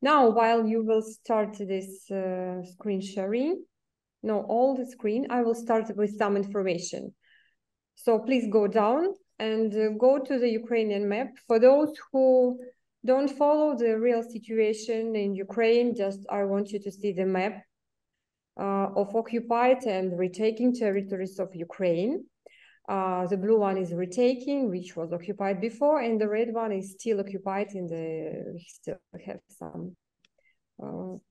Now, while you will start this screen sharing, no, all the screen, I will start with some information. So please go down and go to the Ukrainian map. For those who don't follow the real situation in Ukraine, just I want you to see the map of occupied and retaking territories of Ukraine. The blue one is retaking, which was occupied before, and the red one is still occupied. We still have some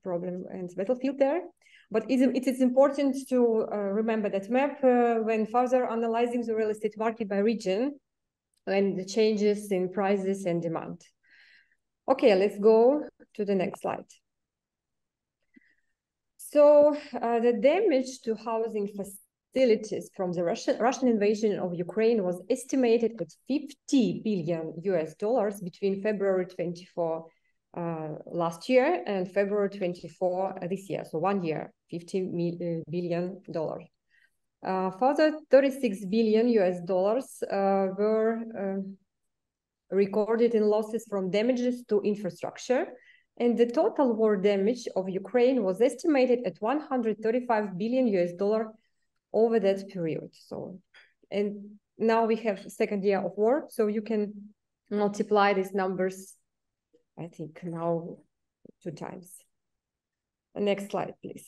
problem and battlefield there. But it is important to remember that map when further analyzing the real estate market by region and the changes in prices and demand. Okay, let's go to the next slide. So the damage to housing facilities from the Russian invasion of Ukraine was estimated at $50 billion between February 24 last year and February 24 this year. So 1 year, $50 billion. Further, $36 billion were recorded in losses from damages to infrastructure. And the total war damage of Ukraine was estimated at $135 billion over that period. So, and now we have second year of war, so you can multiply these numbers, I think now 2 times. Next slide, please.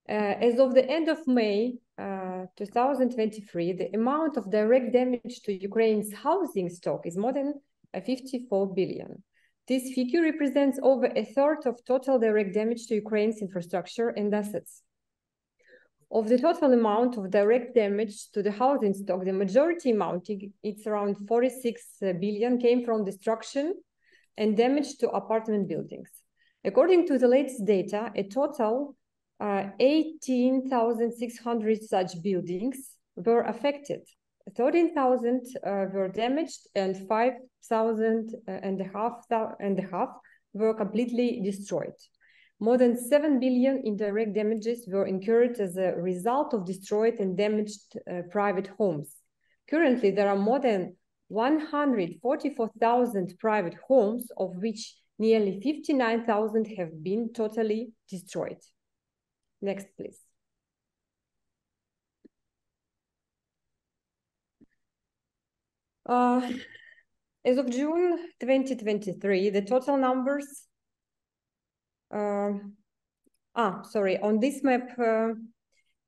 As of the end of May 2023, the amount of direct damage to Ukraine's housing stock is more than 54 billion. This figure represents over a third of total direct damage to Ukraine's infrastructure and assets. Of the total amount of direct damage to the housing stock, the majority amounting, it's around 46 billion, came from destruction and damage to apartment buildings. According to the latest data, a total 18,600 such buildings were affected. 13,000 were damaged and 5,000 and a half were completely destroyed. More than 7 billion in direct damages were incurred as a result of destroyed and damaged private homes. Currently, there are more than 144,000 private homes, of which nearly 59,000 have been totally destroyed. Next, please. As of June 2023, the total numbers, on this map,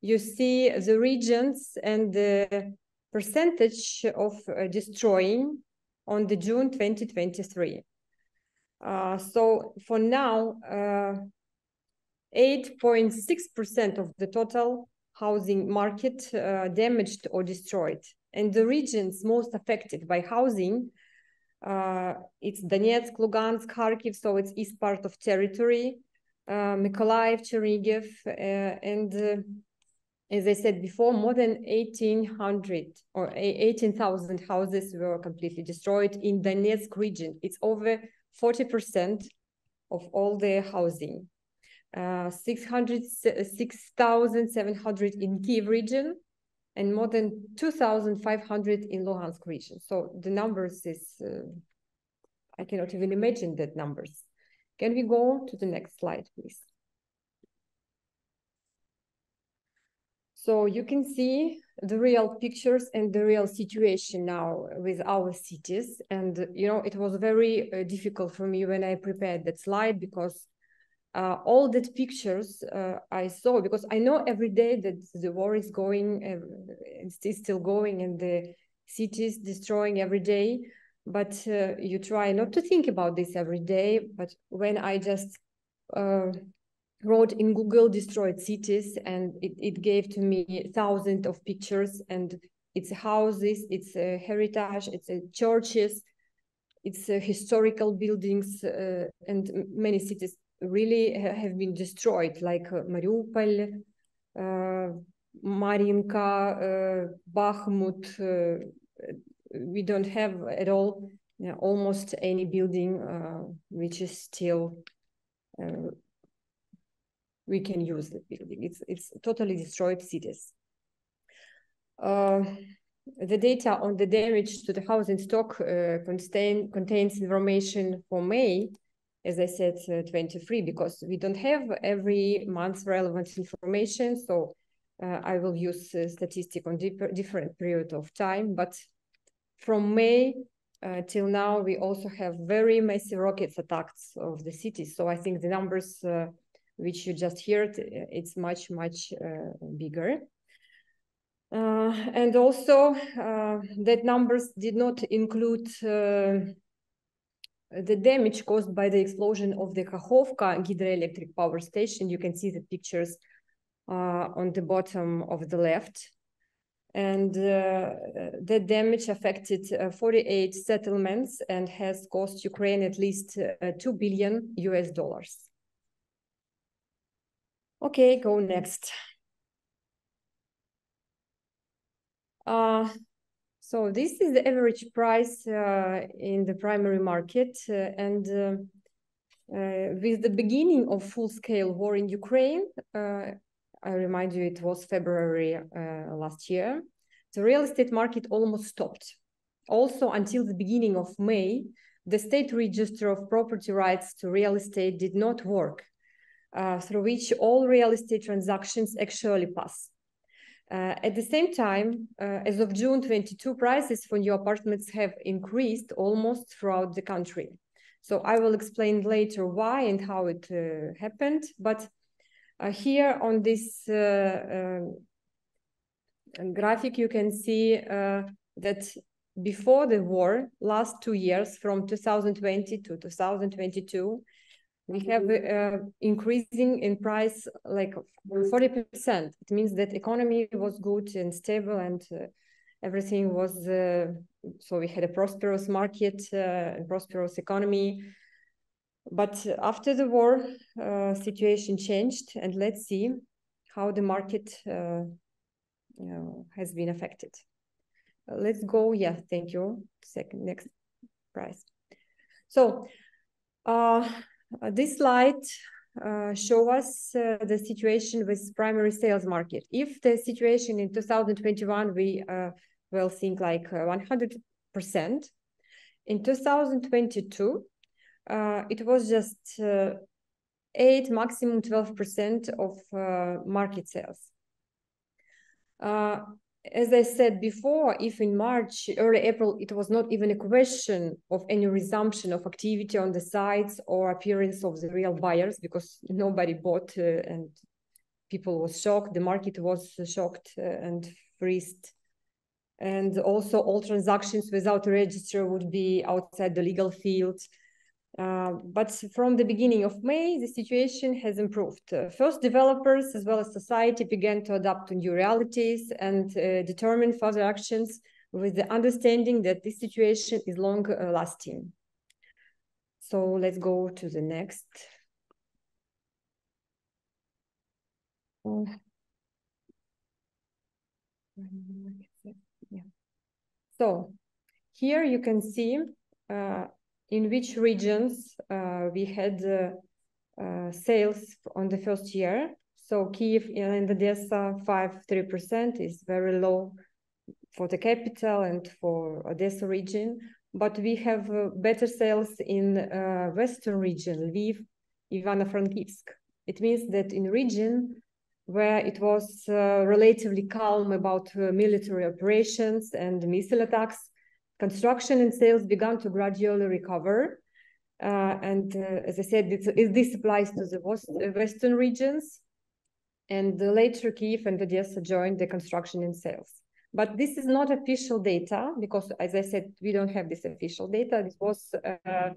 you see the regions and the percentage of destroying on the June 2023. So for now, 8.6% of the total housing market damaged or destroyed. And the regions most affected by housing, it's Donetsk, Lugansk, Kharkiv, so it's east part of territory, Mykolaiv, Chernihiv, and as I said before, more than 1,800 or 18,000 houses were completely destroyed in Donetsk region. It's over 40% of all the housing. 6,700 in Kiev region, and more than 2,500 in Luhansk region. So the numbers is, I cannot even imagine that numbers. Can we go to the next slide, please? So you can see the real pictures and the real situation now with our cities. And, you know, it was very difficult for me when I prepared that slide, because all that pictures I saw, because I know every day that the war is going, it's still going, and the cities destroying every day. But you try not to think about this every day. But when I just wrote in Google destroyed cities, and it gave to me thousands of pictures, and it's houses, it's heritage, it's churches, it's historical buildings, and many cities really have been destroyed, like Mariupol, Marinka, Bakhmut. We don't have at all, almost any building which is still we can use the building. It's totally destroyed cities. The data on the damage to the housing stock contains information for May, as I said, 23, because we don't have every month relevant information. So I will use statistic on different period of time. But from May till now, we also have very massive rocket attacks of the cities. So I think the numbers which you just heard, it's much, much bigger. And also that numbers did not include the damage caused by the explosion of the Kakhovka hydroelectric power station. You can see the pictures on the bottom of the left. And that damage affected 48 settlements and has cost Ukraine at least $2 billion. Okay, go next. So this is the average price in the primary market, and with the beginning of full-scale war in Ukraine, I remind you it was February last year, the real estate market almost stopped. Also, until the beginning of May, the state register of property rights to real estate did not work, through which all real estate transactions actually pass. At the same time, as of June 22, prices for new apartments have increased almost throughout the country. So I will explain later why and how it happened. But here on this graphic, you can see that before the war, last 2 years, from 2020 to 2022, we have increasing in price like 40%. It means that economy was good and stable, and everything was, so we had a prosperous market, and prosperous economy. But after the war, situation changed, and let's see how the market has been affected. Let's go, yeah, thank you. Next price. So, this slide shows us the situation with primary sales market. If the situation in 2021, we will think like 100%. In 2022, it was just 8, maximum 12% of market sales. As I said before, if in March, early April, it was not even a question of any resumption of activity on the sites or appearance of the real buyers, because nobody bought and people was shocked, the market was shocked and freezed. And also all transactions without a register would be outside the legal field. But from the beginning of May, the situation has improved. First, developers as well as society began to adapt to new realities and determine further actions with the understanding that this situation is long lasting. So let's go to the next. Yeah. So here you can see in which regions we had sales on the first year. So Kyiv and Odessa, 5.3% is very low for the capital and for Odessa region. But we have better sales in Western region, Lviv, Ivano-Frankivsk. It means that in region where it was relatively calm about military operations and missile attacks, construction and sales began to gradually recover. And as I said, this applies to the Western regions. And later Kyiv and Odessa joined the construction and sales. But this is not official data because, as I said, we don't have this official data. This was a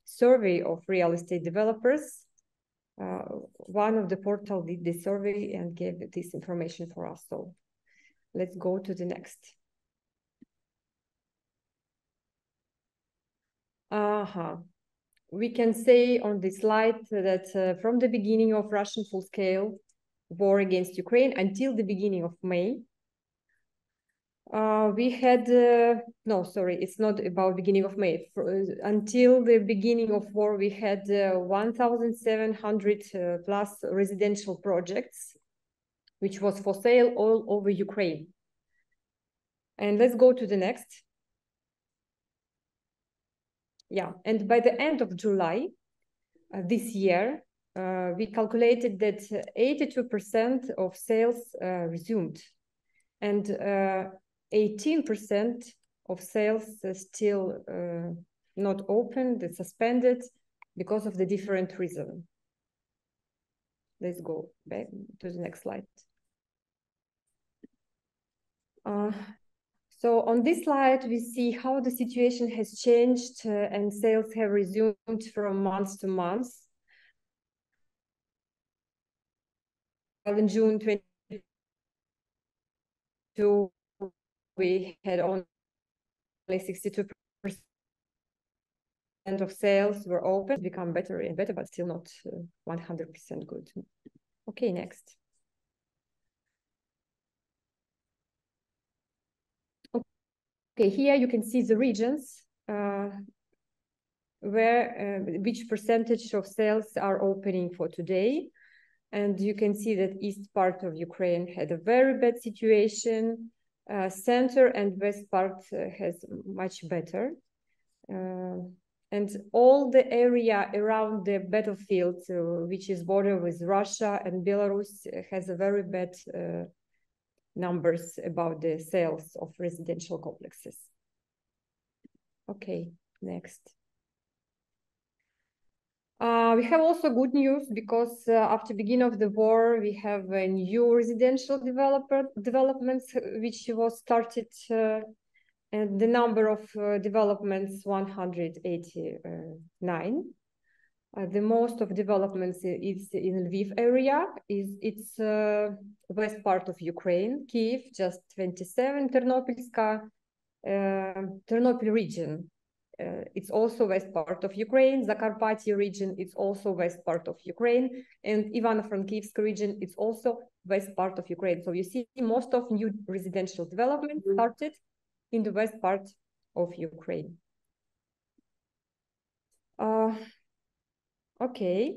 survey of real estate developers. One of the portals did this survey and gave this information for us. So let's go to the next. We can say on this slide that from the beginning of Russian full-scale war against Ukraine until the beginning of May, we had, no, sorry, it's not about beginning of May. Until the beginning of war, we had 1,700 plus residential projects, which was for sale all over Ukraine. And let's go to the next. Yeah, and by the end of July this year, we calculated that 82% of sales resumed, and 18% of sales still not open, they're suspended because of the different reason. Let's go back to the next slide. So on this slide, we see how the situation has changed and sales have resumed from month to month. In June 2022, we had only 62% of sales were open, become better and better, but still not 100% good. Okay, next. Okay, here you can see the regions where which percentage of sales are opening for today. And you can see that east part of Ukraine had a very bad situation. Center and west part has much better. And all the area around the battlefield, which is border with Russia and Belarus, has a very bad numbers about the sales of residential complexes. Okay, next. We have also good news because after beginning of the war, we have a new residential developments which was started, and the number of developments 189. The most of developments is in Lviv area. It's west part of Ukraine. Kiev just 27. Ternopil region. It's also west part of Ukraine. Zakarpattia region, it's also west part of Ukraine. And Ivano-Frankivsk region, it's also west part of Ukraine. So you see most of new residential development started in the west part of Ukraine. Okay.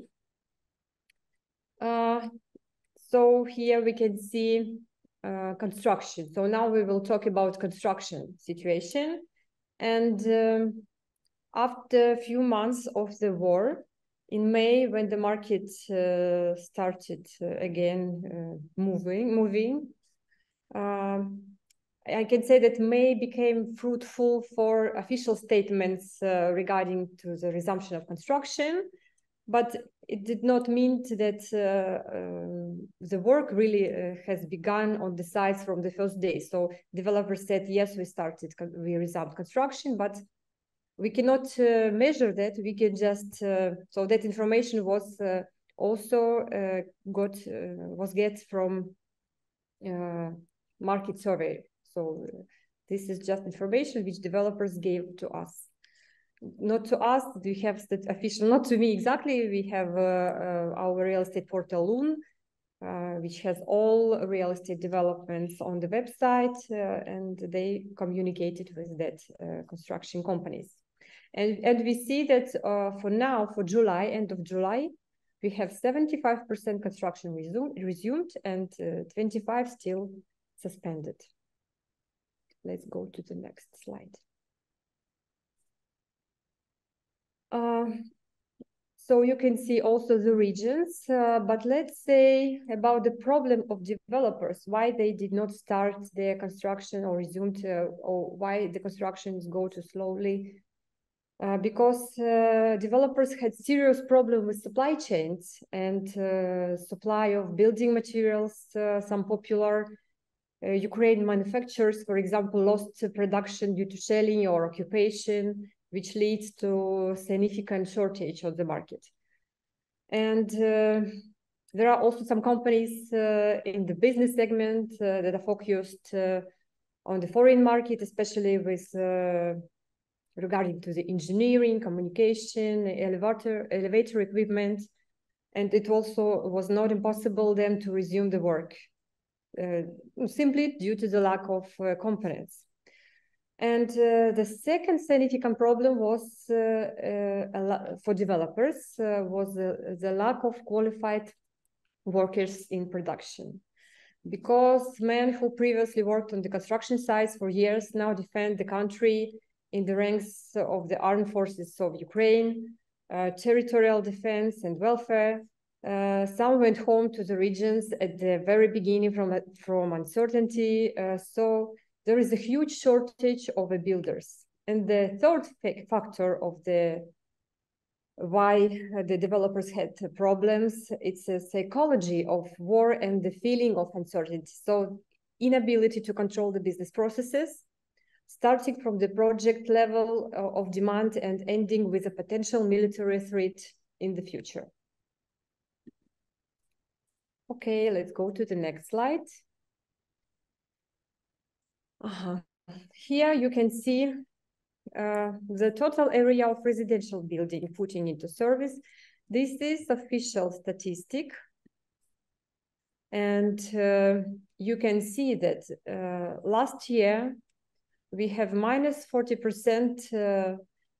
So here we can see construction. So now we will talk about construction situation. And after a few months of the war, in May, when the market started again moving, I can say that May became fruitful for official statements regarding to the resumption of construction, but it did not mean that the work really has begun on the sites from the first day. So developers said, yes, we resumed construction, but we cannot measure that. We can just, so that information was also get from market survey. So this is just information which developers gave to us. Not to us, we have that official, not to me exactly, we have our real estate portal Loon, which has all real estate developments on the website, and they communicated with that construction companies. And we see that for now, for July, end of July, we have 75% construction resumed and 25 still suspended. Let's go to the next slide. So you can see also the regions, but let's say about the problem of developers, why they did not start their construction or resumed, or why the constructions go too slowly. Because developers had serious problem with supply chains and supply of building materials. Some popular Ukrainian manufacturers, for example, lost production due to shelling or occupation, which leads to significant shortage on the market. And there are also some companies in the business segment that are focused on the foreign market, especially with regarding to the engineering, communication, elevator equipment. And it also was not impossible then to resume the work, simply due to the lack of components. And the second significant problem was for developers was the lack of qualified workers in production. because men who previously worked on the construction sites for years now defend the country in the ranks of the armed forces of Ukraine, territorial defense and welfare. Some went home to the regions at the very beginning from uncertainty. So there is a huge shortage of builders. And the third factor of why the developers had problems, it's a psychology of war and the feeling of uncertainty. So inability to control the business processes, starting from the project level of demand and ending with a potential military threat in the future. Okay, let's go to the next slide. Here you can see the total area of residential building putting into service. This is official statistic. And you can see that last year we have minus 40%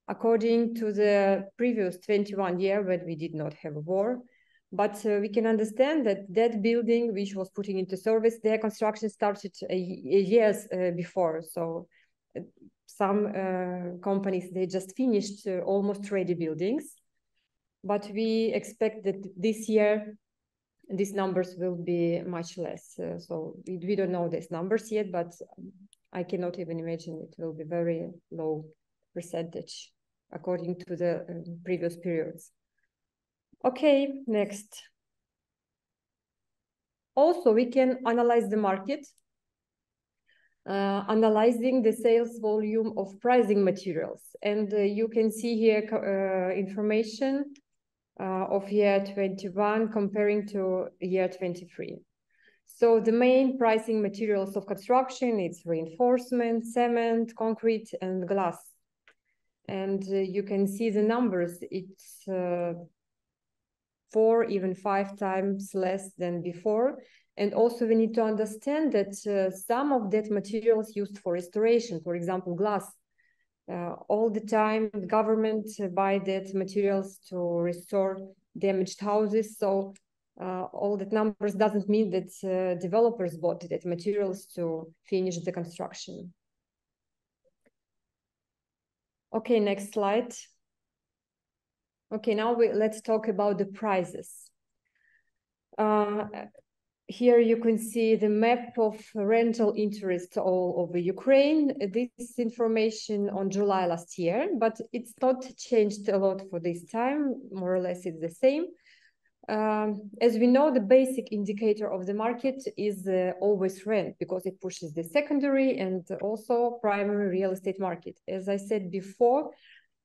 according to the previous 21 year when we did not have a war. But we can understand that that building which was putting into service, their construction started years before. So some companies, they just finished almost ready buildings. But we expect that this year, these numbers will be much less. So we don't know these numbers yet, but I cannot even imagine it will be very low percentage according to the previous periods. Okay, next. Also, we can analyze the market, analyzing the sales volume of pricing materials. And you can see here information of year 21 comparing to year 23. So the main pricing materials of construction, it's reinforcement, cement, concrete, and glass. And you can see the numbers, it's 4, even 5 times less than before. And also we need to understand that some of that materials used for restoration, for example, glass, all the time the government buy that materials to restore damaged houses. So all that numbers doesn't mean that developers bought that materials to finish the construction. Okay, next slide. Okay, now let's talk about the prices. Here you can see the map of rental interest all over Ukraine. This information on July last year, but it's not changed a lot for this time. More or less it's the same. As we know, the basic indicator of the market is always rent, because it pushes the secondary and also primary real estate market. As I said before,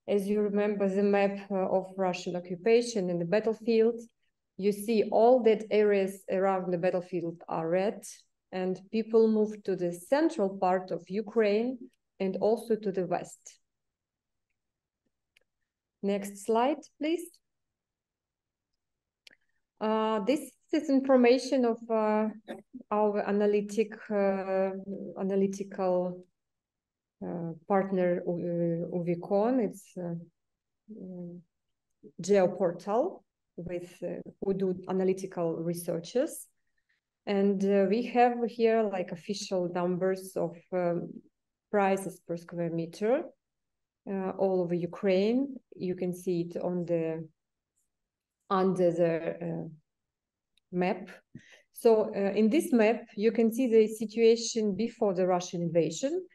as you remember the map of Russian occupation in the battlefield, you see all that areas around the battlefield are red, and people move to the central part of Ukraine and also to the west. Next slide, please. This is information of our analytical partner Uvicon. It's geoportal with who do analytical researches, and we have here like official numbers of prices per square meter all over Ukraine. You can see it on the under the map. So in this map you can see the situation before the Russian invasion,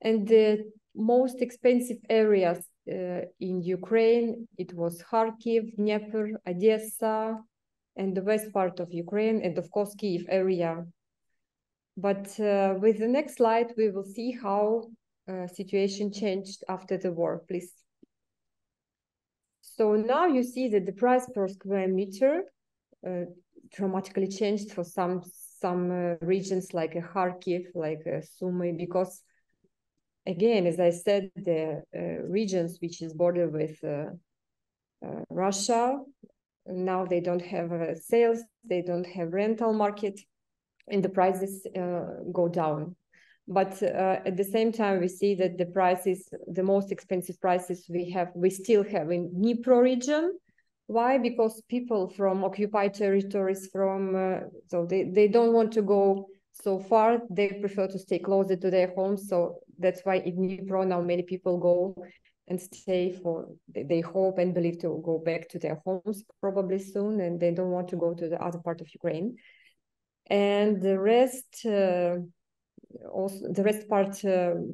and the most expensive areas in Ukraine, it was Kharkiv, Dnieper, Odessa, and the west part of Ukraine, and of course Kyiv area. But with the next slide, we will see how situation changed after the war, please. So now you see that the price per square meter dramatically changed for some regions like Kharkiv, like Sumy, because again, as I said, the regions which is border with Russia, now they don't have sales, they don't have rental market, and the prices go down. But at the same time, we see that the prices, the most expensive prices we still have in Dnipro region. Why? Because people from occupied territories, so they don't want to go So far, they prefer to stay closer to their homes. So that's why in Dnipro now many people go and stay for, they hope and believe to go back to their homes probably soon, and they don't want to go to the other part of Ukraine. And the rest, also the rest part,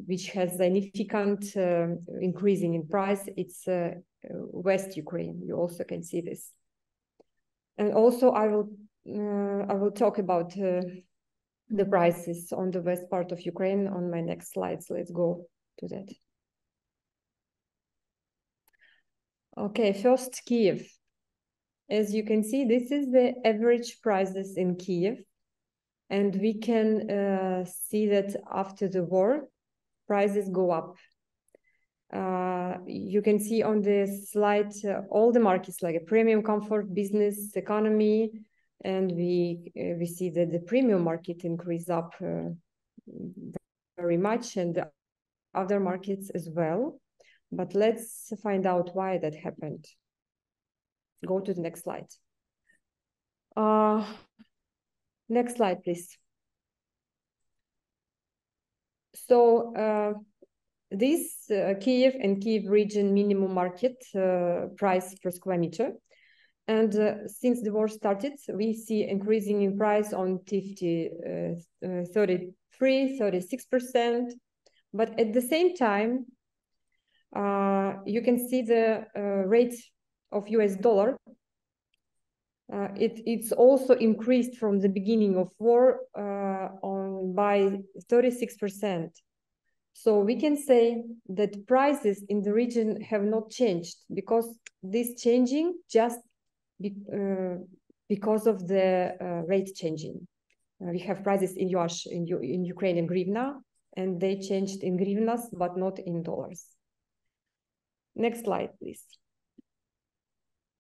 which has significant increasing in price, it's West Ukraine. You also can see this. And also I will talk about the prices on the west part of Ukraine on my next slides. Let's go to that. Okay, first Kiev. As you can see, this is the average prices in Kiev. And we can see that after the war, prices go up. You can see on the slide all the markets like a premium, comfort, business, economy, and we see that the premium market increased up very much, and the other markets as well. But let's find out why that happened. Go to the next slide. Next slide, please. So this Kiev and Kiev region minimum market price per square meter. And since the war started, we see increasing in price on 33, 36%. But at the same time, you can see the rate of US dollar. It's also increased from the beginning of war by 36%. So we can say that prices in the region have not changed, because this changing just because of the rate changing. We have prices in yuan, in Ukrainian hryvnia, and they changed in hryvnias, but not in dollars. Next slide, please.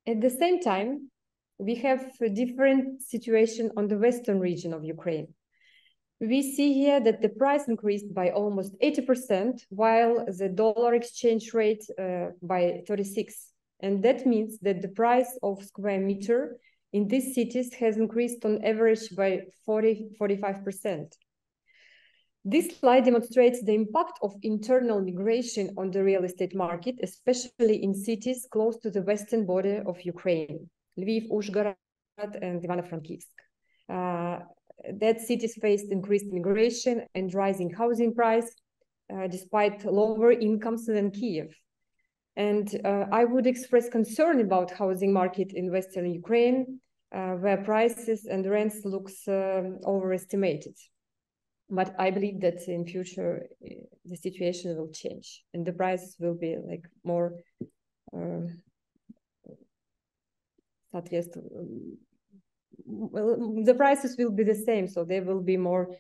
At the same time, we have a different situation on the western region of Ukraine. We see here that the price increased by almost 80%, while the dollar exchange rate by 36%. And that means that the price of square meter in these cities has increased on average by 45%. This slide demonstrates the impact of internal migration on the real estate market, especially in cities close to the western border of Ukraine, Lviv, Uzhhorod, and Ivano-Frankivsk. That cities faced increased migration and rising housing price, despite lower incomes than Kiev. And I would express concern about housing market in Western Ukraine, where prices and rents looks overestimated. But I believe that in future, the situation will change and the prices will be like more, well, the prices will be the same, so they will be more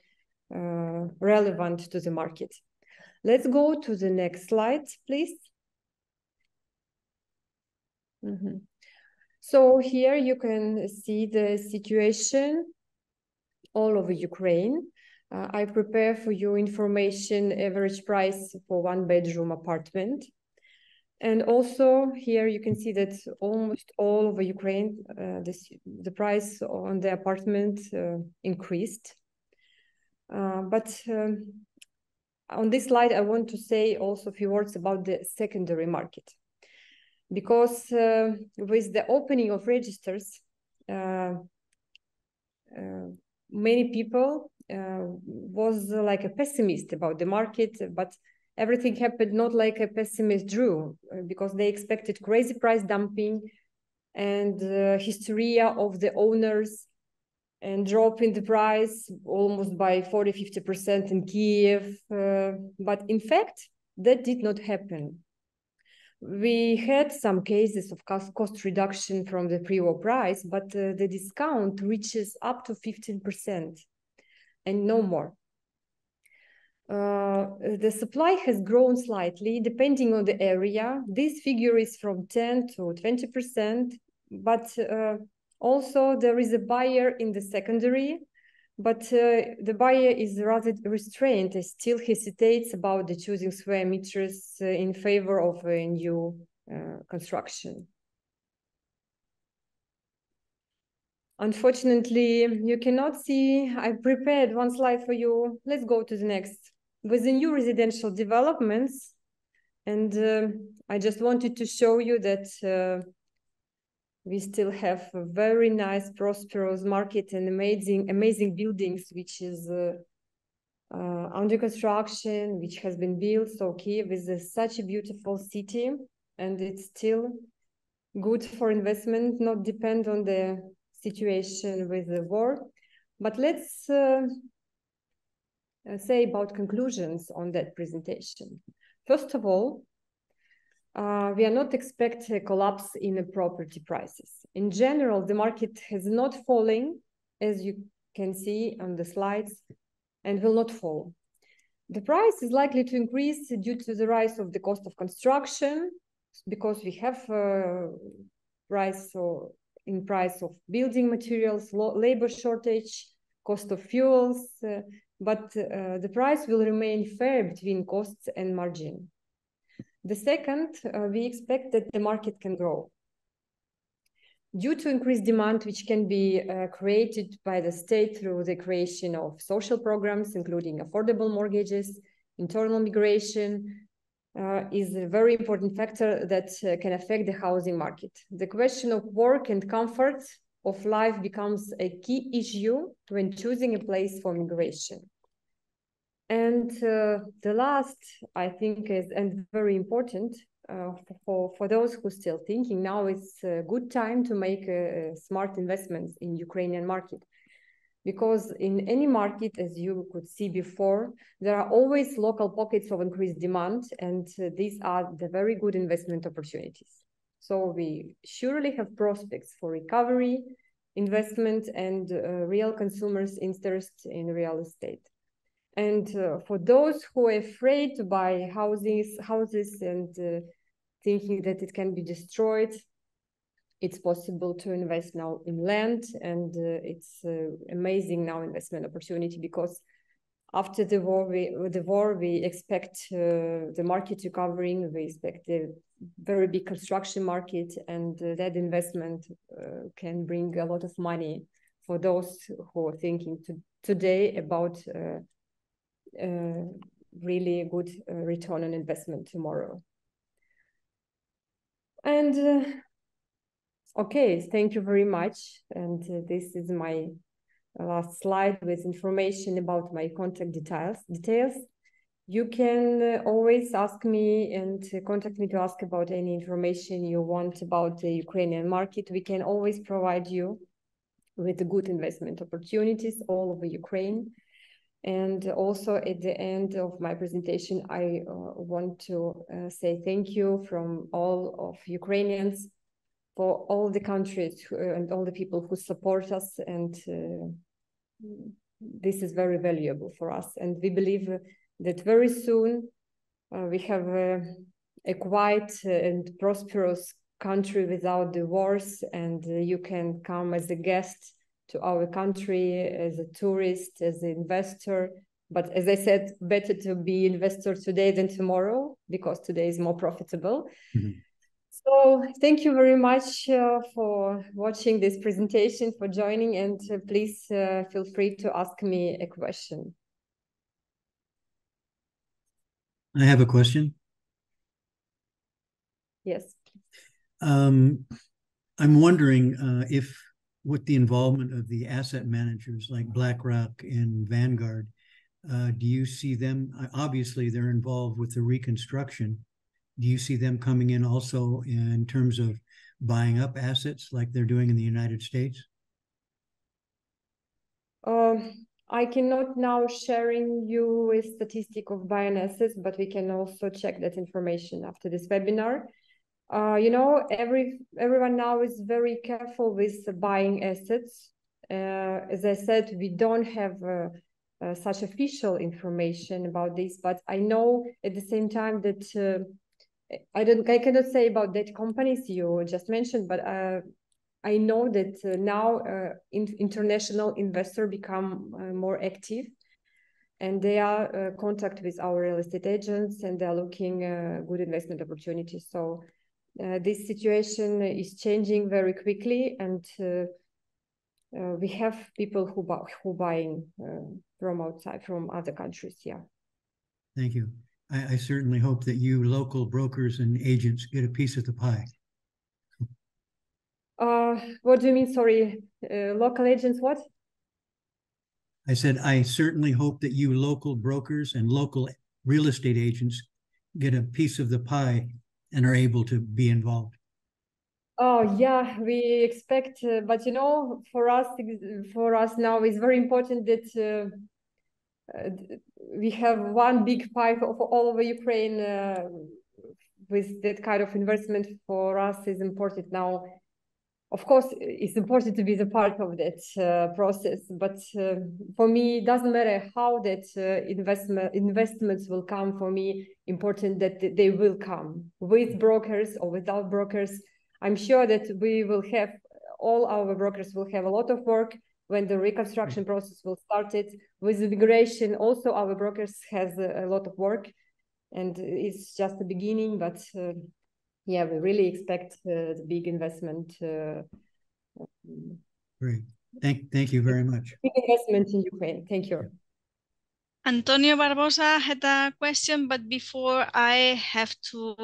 relevant to the market. Let's go to the next slide, please. So here you can see the situation all over Ukraine. I prepare for your information average price for one-bedroom apartment. And also here you can see that almost all over Ukraine, the price on the apartment increased. But on this slide, I want to say also a few words about the secondary market. Because with the opening of registers, many people was like a pessimist about the market, but everything happened not like a pessimist drew, because they expected crazy price dumping and hysteria of the owners and drop in the price almost by 40–50% in Kiev. But in fact, that did not happen. We had some cases of cost reduction from the pre-war price, but the discount reaches up to 15% and no more. The supply has grown slightly depending on the area. This figure is from 10 to 20%, but also there is a buyer in the secondary, but the buyer is rather restrained and still hesitates about the choosing square meters in favor of a new construction. Unfortunately, you cannot see, I prepared one slide for you. Let's go to the next. With the new residential developments, and I just wanted to show you that we still have a very nice, prosperous market and amazing buildings, which is under construction, which has been built. So Kiev is such a beautiful city, and it's still good for investment, not depend on the situation with the war. But let's say about conclusions on that presentation. First of all, we are not expecting a collapse in the property prices. In general, the market has not fallen, as you can see on the slides, and will not fall. The price is likely to increase due to the rise of the cost of construction, because we have price of building materials, labor shortage, cost of fuels, but the price will remain fair between costs and margin. The second, we expect that the market can grow. Due to increased demand, which can be created by the state through the creation of social programs, including affordable mortgages, internal migration, is a very important factor that can affect the housing market. The question of work and comfort of life becomes a key issue when choosing a place for migration. And the last, I think, is and very important for those who are still thinking, now is a good time to make smart investments in Ukrainian market. Because in any market, as you could see before, there are always local pockets of increased demand, and these are the very good investment opportunities. So we surely have prospects for recovery, investment, and real consumers' interest in real estate. And for those who are afraid to buy houses and thinking that it can be destroyed, it's possible to invest now in land, and it's amazing now investment opportunity, because after the war, we expect the market recovering. We expect a very big construction market, and that investment can bring a lot of money for those who are thinking today about really good return on investment tomorrow. And okay, thank you very much. And this is my last slide with information about my contact details. You can always ask me and contact me to ask about any information you want about the Ukrainian market. We can always provide you with good investment opportunities all over Ukraine. And also at the end of my presentation, I want to say thank you from all of Ukrainians for all the countries and all the people who support us. And this is very valuable for us. And we believe that very soon we have a quiet and prosperous country without the wars, and you can come as a guest to our country, as a tourist, as an investor. But as I said, better to be investor today than tomorrow, because today is more profitable. Mm-hmm. So thank you very much for watching this presentation, for joining, and please feel free to ask me a question. I have a question. Yes. I'm wondering if with the involvement of the asset managers like BlackRock and Vanguard, do you see them, obviously they're involved with the reconstruction, do you see them coming in also in terms of buying up assets like they're doing in the United States? I cannot now sharing you a statistic of buying assets, but we can also check that information after this webinar. You know, everyone now is very careful with buying assets. As I said, we don't have such official information about this, but I know at the same time that I cannot say about that companies you just mentioned, but I know that now international investors become more active, and they are contact with our real estate agents, and they are looking good investment opportunities. So this situation is changing very quickly, and we have people who buying from outside, from other countries. Yeah. Thank you. I certainly hope that you local brokers and agents get a piece of the pie. What do you mean? Sorry, local agents, what? I said, I certainly hope that you local brokers and local real estate agents get a piece of the pie and are able to be involved. Oh yeah, we expect, but you know, for us now, it's very important that we have one big pie of all over Ukraine. With that kind of investment for us is important now. Of course, it's important to be the part of that process, but for me, it doesn't matter how that investments will come. For me, important that they will come with brokers or without brokers. I'm sure that we will have, all our brokers will have a lot of work when the reconstruction process will start it. With the migration, also our brokers has a lot of work, and it's just the beginning, but yeah, we really expect the big investment. Great. Thank you very much. Big investment in Ukraine. Thank you. Antonio Barbosa had a question, but before I have to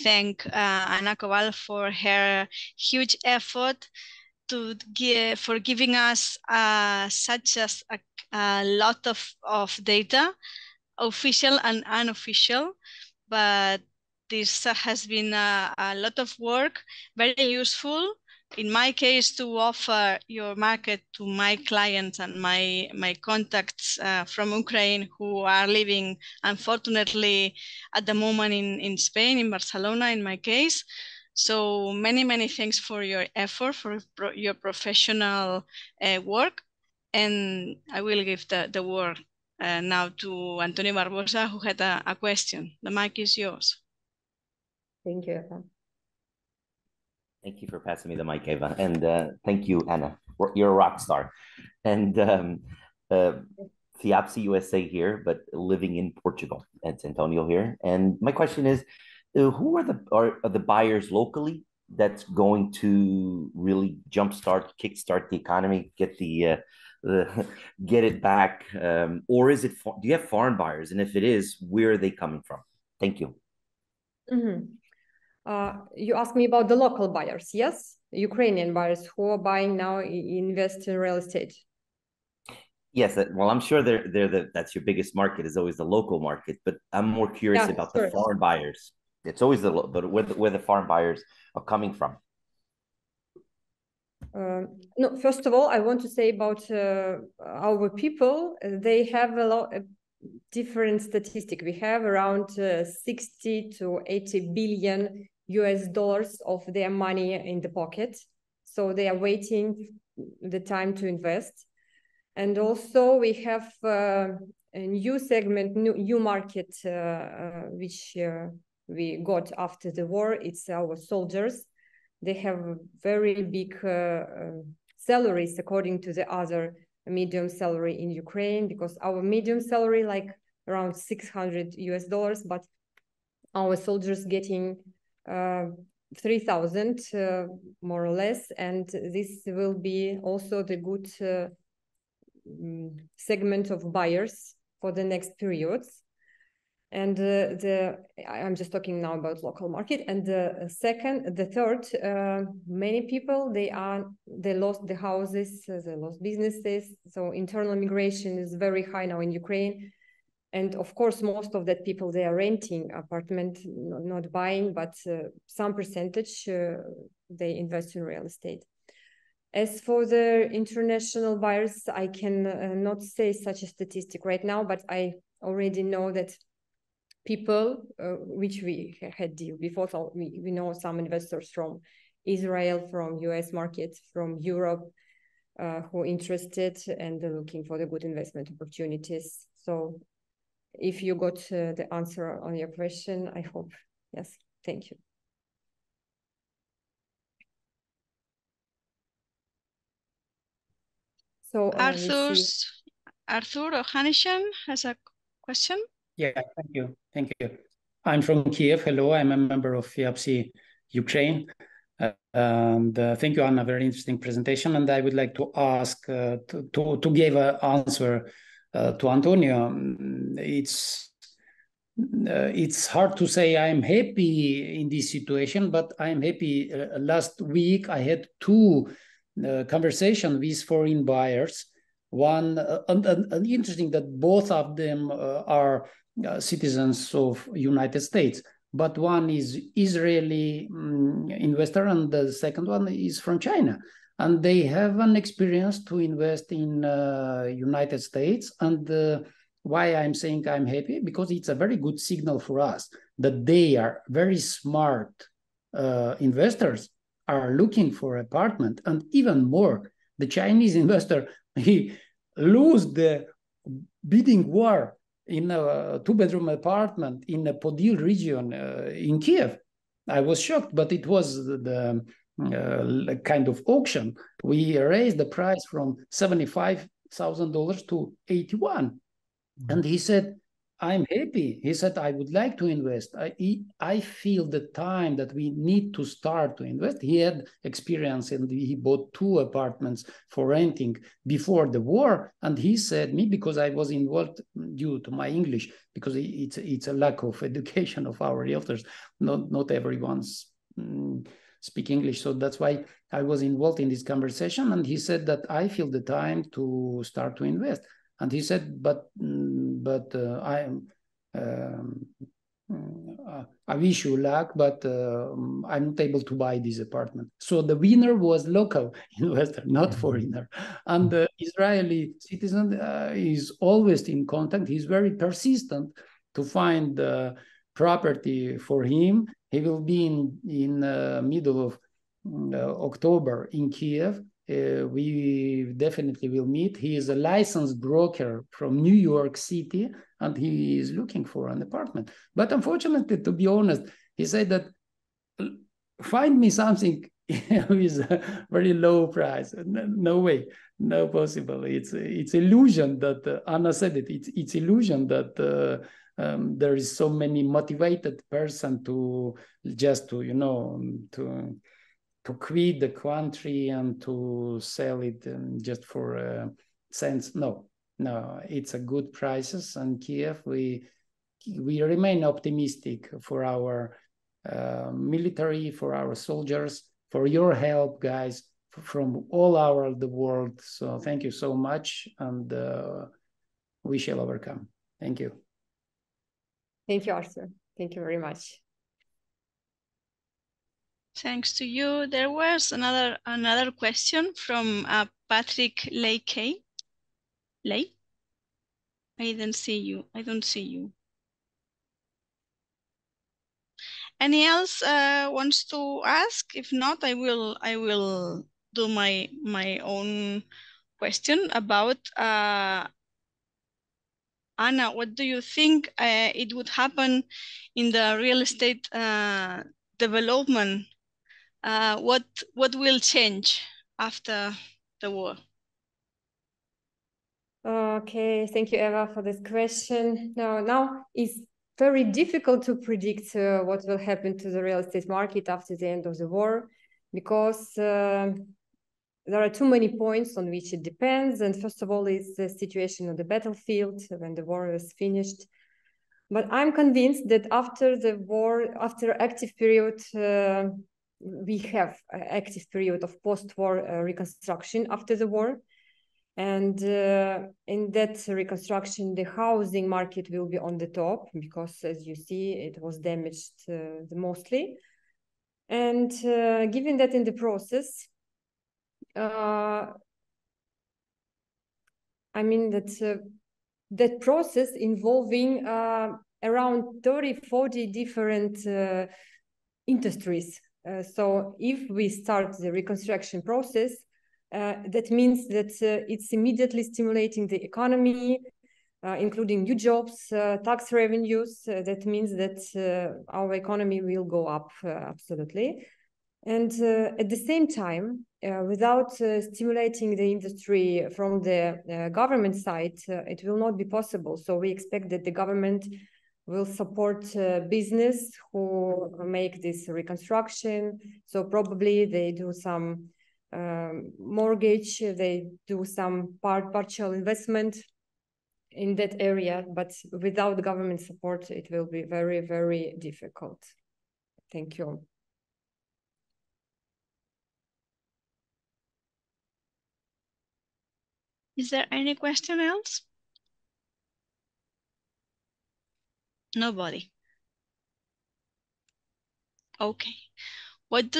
thank Ms.Koval for her huge effort for giving us such a lot of data, official and unofficial, but this has been a lot of work, very useful. In my case, to offer your market to my clients and my contacts from Ukraine who are living, unfortunately, at the moment in Spain, in Barcelona, in my case. So many thanks for your effort, for your professional work. And I will give the word now to Antonio Barbosa, who had a question. The mic is yours. Thank you, Eva. Thank you for passing me the mic, Eva. And thank you, Anna. You're a rock star. And FIABCI USA here, but living in Portugal. It's Antonio here. And my question is, who are the buyers locally that's going to really kickstart the economy, get get it back? Or is it, do you have foreign buyers? And if it is, where are they coming from? Thank you. Mm-hmm. You asked me about the local buyers, yes? Ukrainian buyers who are buying now, invest in real estate. Yes, well, I'm sure that's your biggest market, is always the local market, but I'm more curious about the foreign buyers. It's always but where the foreign buyers are coming from. No, first of all, I want to say about our people. They have a lot of different statistics. We have around 60 to 80 billion US dollars of their money in the pocket. So they are waiting the time to invest. And also we have a new segment, new market, which we got after the war. It's our soldiers. They have very big salaries according to the other medium salary in Ukraine, because our medium salary like around 600 US dollars, but our soldiers getting 3,000 more or less, and this will be also the good segment of buyers for the next periods. And I'm just talking now about local market. And the third, many people, they lost the houses, they lost businesses. So internal migration is very high now in Ukraine. And of course, most of that people, they are renting apartment, not buying, but some percentage, they invest in real estate. As for the international buyers, I can not say such a statistic right now, but I already know that people which we had deal before, so we know some investors from Israel, from US markets, from Europe, who are interested and looking for the good investment opportunities. So if you got the answer on your question, I hope. Yes, thank you. So Arthur Ohanishan has a question. Yeah, thank you. Thank you. I'm from Kiev. Hello, I'm a member of FIABCI-Ukraine. Thank you, Anna. Very interesting presentation. And I would like to ask to give an answer to Antonio. It's hard to say I'm happy in this situation, but I'm happy. Last week, I had two conversations with foreign buyers. One, and interesting that both of them are citizens of United States, but one is Israeli investor and the second one is from China. And they have an experience to invest in United States. And why I'm saying I'm happy, because it's a very good signal for us that they are very smart investors are looking for apartment. And even more, the Chinese investor, he lose the bidding war in a two-bedroom apartment in a Podil region in Kiev. I was shocked, but it was the kind of auction. We raised the price from $75,000 to $81,000. And he said, I'm happy. He said, I would like to invest. I feel the time that we need to start to invest. He had experience and he bought 2 apartments for renting before the war. And he said me, because I was involved due to my English, because it's a lack of education of our realtors. Not everyone's speak English. So that's why I was involved in this conversation. And he said that I feel the time to start to invest. And he said, but I wish you luck, but I'm not able to buy this apartment. So the winner was local investor, not foreigner. And the Israeli citizen is always in contact. He's very persistent to find property for him. He will be in middle of October in Kiev. We definitely will meet. He is a licensed broker from New York City, and he is looking for an apartment. But unfortunately, to be honest, he said that find me something with a very low price. No way, no possible. It's illusion that Anna said it. It's illusion that there is so many motivated person to just to to quit the country and to sell it just for cents. No, it's a good prices. And Kiev, we remain optimistic for our military, for our soldiers, for your help, guys, from all over the world. So thank you so much, and we shall overcome. Thank you. Thank you, Arthur. Thank you very much. Thanks to you. There was another question from Patrick Lake. Lay? I don't see you. Any else wants to ask? If not, I will do my own question about Anna. What do you think it would happen in the real estate development? What will change after the war? Okay, thank you, Eva, for this question. Now it's very difficult to predict what will happen to the real estate market after the end of the war, because there are too many points on which it depends. And first of all, is the situation on the battlefield when the war is finished. But I'm convinced that after the war, after active period, we have an active period of post-war reconstruction after the war. And in that reconstruction, the housing market will be on the top, because as you see, it was damaged the mostly. And given that in the process, I mean that process involving around 30-40 different industries. So if we start the reconstruction process, that means that it's immediately stimulating the economy, including new jobs, tax revenues. That means that our economy will go up, absolutely. And at the same time, without stimulating the industry from the government side, it will not be possible. So we expect that the government will support business who make this reconstruction. So probably they do some mortgage, they do some partial investment in that area, but without government support, it will be very, very difficult. Thank you. Is there any question else? Nobody. Okay. What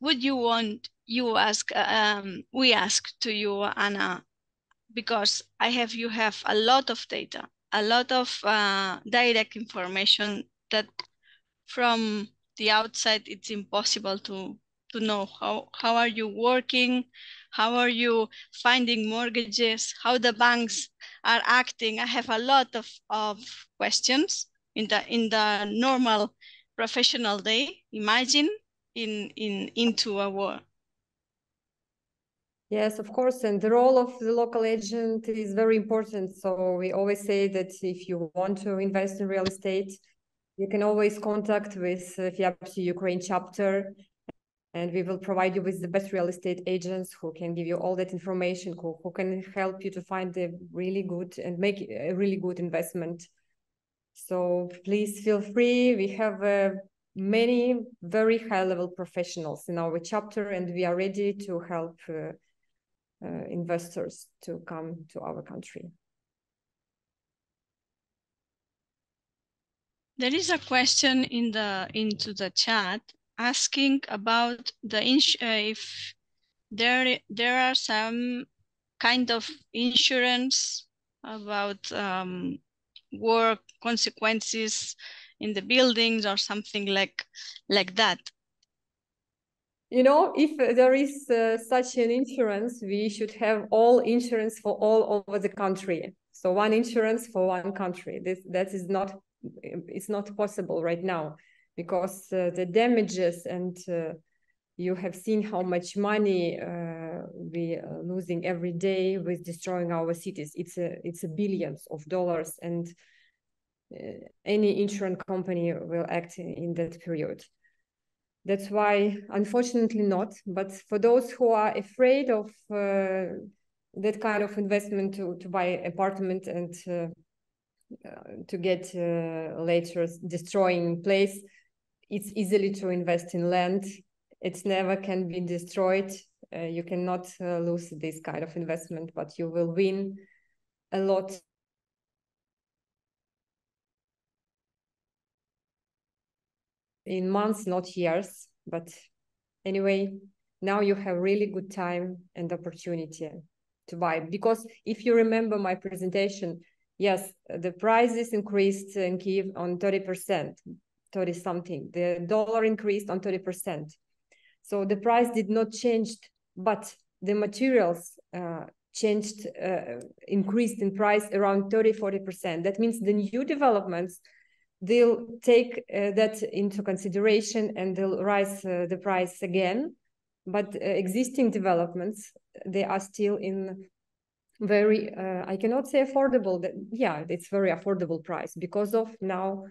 would you want you ask? We ask to you, Anna, because you have a lot of data, a lot of direct information that from the outside it's impossible to know how are you working, how are you finding mortgages, how the banks are acting. I have a lot of questions in the normal professional day. Imagine into a war. Yes, of course, and the role of the local agent is very important. So we always say that if you want to invest in real estate, you can always contact with FIABCI-Ukraine chapter, and we will provide you with the best real estate agents who can give you all that information, who can help you to find a really good and make a really good investment. So please feel free. We have many very high-level professionals in our chapter, and we are ready to help investors to come to our country. There is a question into the chat asking about the if there are some kind of insurance about war consequences in the buildings or something like that. You know, if there is such an insurance, we should have all insurance for all over the country. So one insurance for one country. That is not, it's not possible right now, because the damages, and you have seen how much money we are losing every day with destroying our cities. It's a billions of dollars, and any insurance company will act in that period. That's why, unfortunately not, but for those who are afraid of that kind of investment to buy an apartment and to get later destroying place, it's easily to invest in land. It never can be destroyed. You cannot lose this kind of investment, but you will win a lot. In months, not years, but anyway, now you have really good time and opportunity to buy. Because if you remember my presentation, yes, the prices increased in Kyiv on 30%, 30 something. The dollar increased on 30%. So the price did not change, but the materials changed, increased in price around 30-40%. That means the new developments, they'll take that into consideration and they'll raise the price again. But existing developments, they are still in very, I cannot say affordable, yeah, it's very affordable price because of now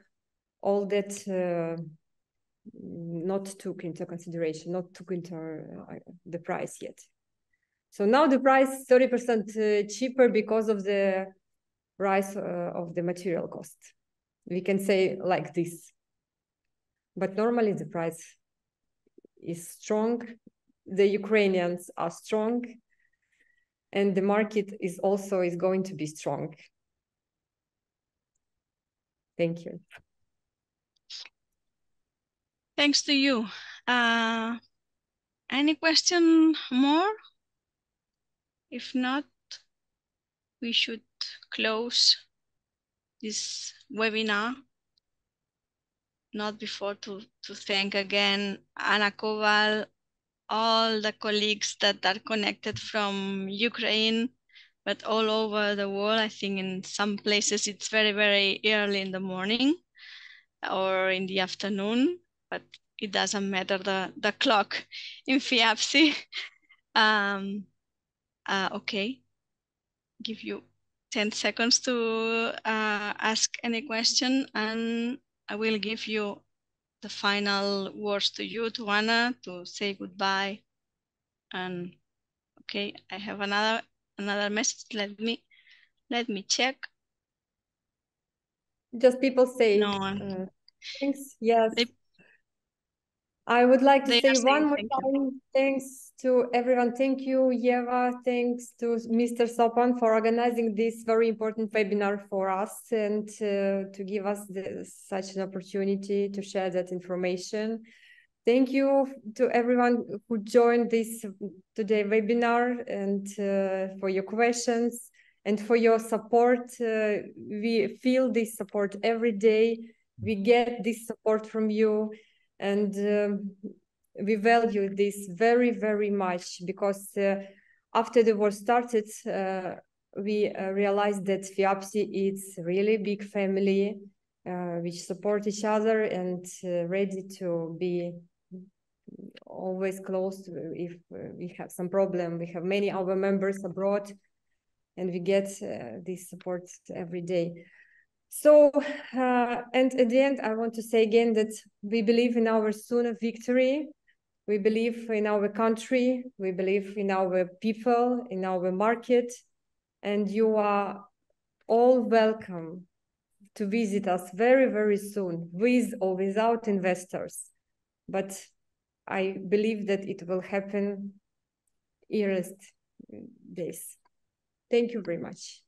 all that not took into consideration, not took into the price yet. So now the price 30% cheaper because of the rise of the material cost. We can say like this, but normally the price is strong. The Ukrainians are strong, and the market is also going to be strong. Thank you. Thanks to you. Any question more? If not, we should close this webinar. Not before to thank again Anna Koval, all the colleagues that are connected from Ukraine, but all over the world. I think in some places it's very, very early in the morning or in the afternoon, but it doesn't matter the clock in FIABCI. Okay, give you 10 seconds to ask any question, and I will give you the final words to you, to Anna, to say goodbye. And okay, I have another message. Let me check. Just people say No, thanks. Yes. I would like to say one more time, thanks to everyone. Thank you, Eva. Thanks to Mr. Sopon for organizing this very important webinar for us and to give us such an opportunity to share that information. Thank you to everyone who joined this today webinar and for your questions and for your support. We feel this support every day. We get this support from you. And we value this very, very much because after the war started, we realized that FIABCI is really big family which support each other and ready to be always close if we have some problem. We have many of our members abroad and we get this support every day. So, and at the end, I want to say again that we believe in our soon victory. We believe in our country. We believe in our people, in our market. And you are all welcome to visit us very, very soon, with or without investors. But I believe that it will happen earliest days. Thank you very much.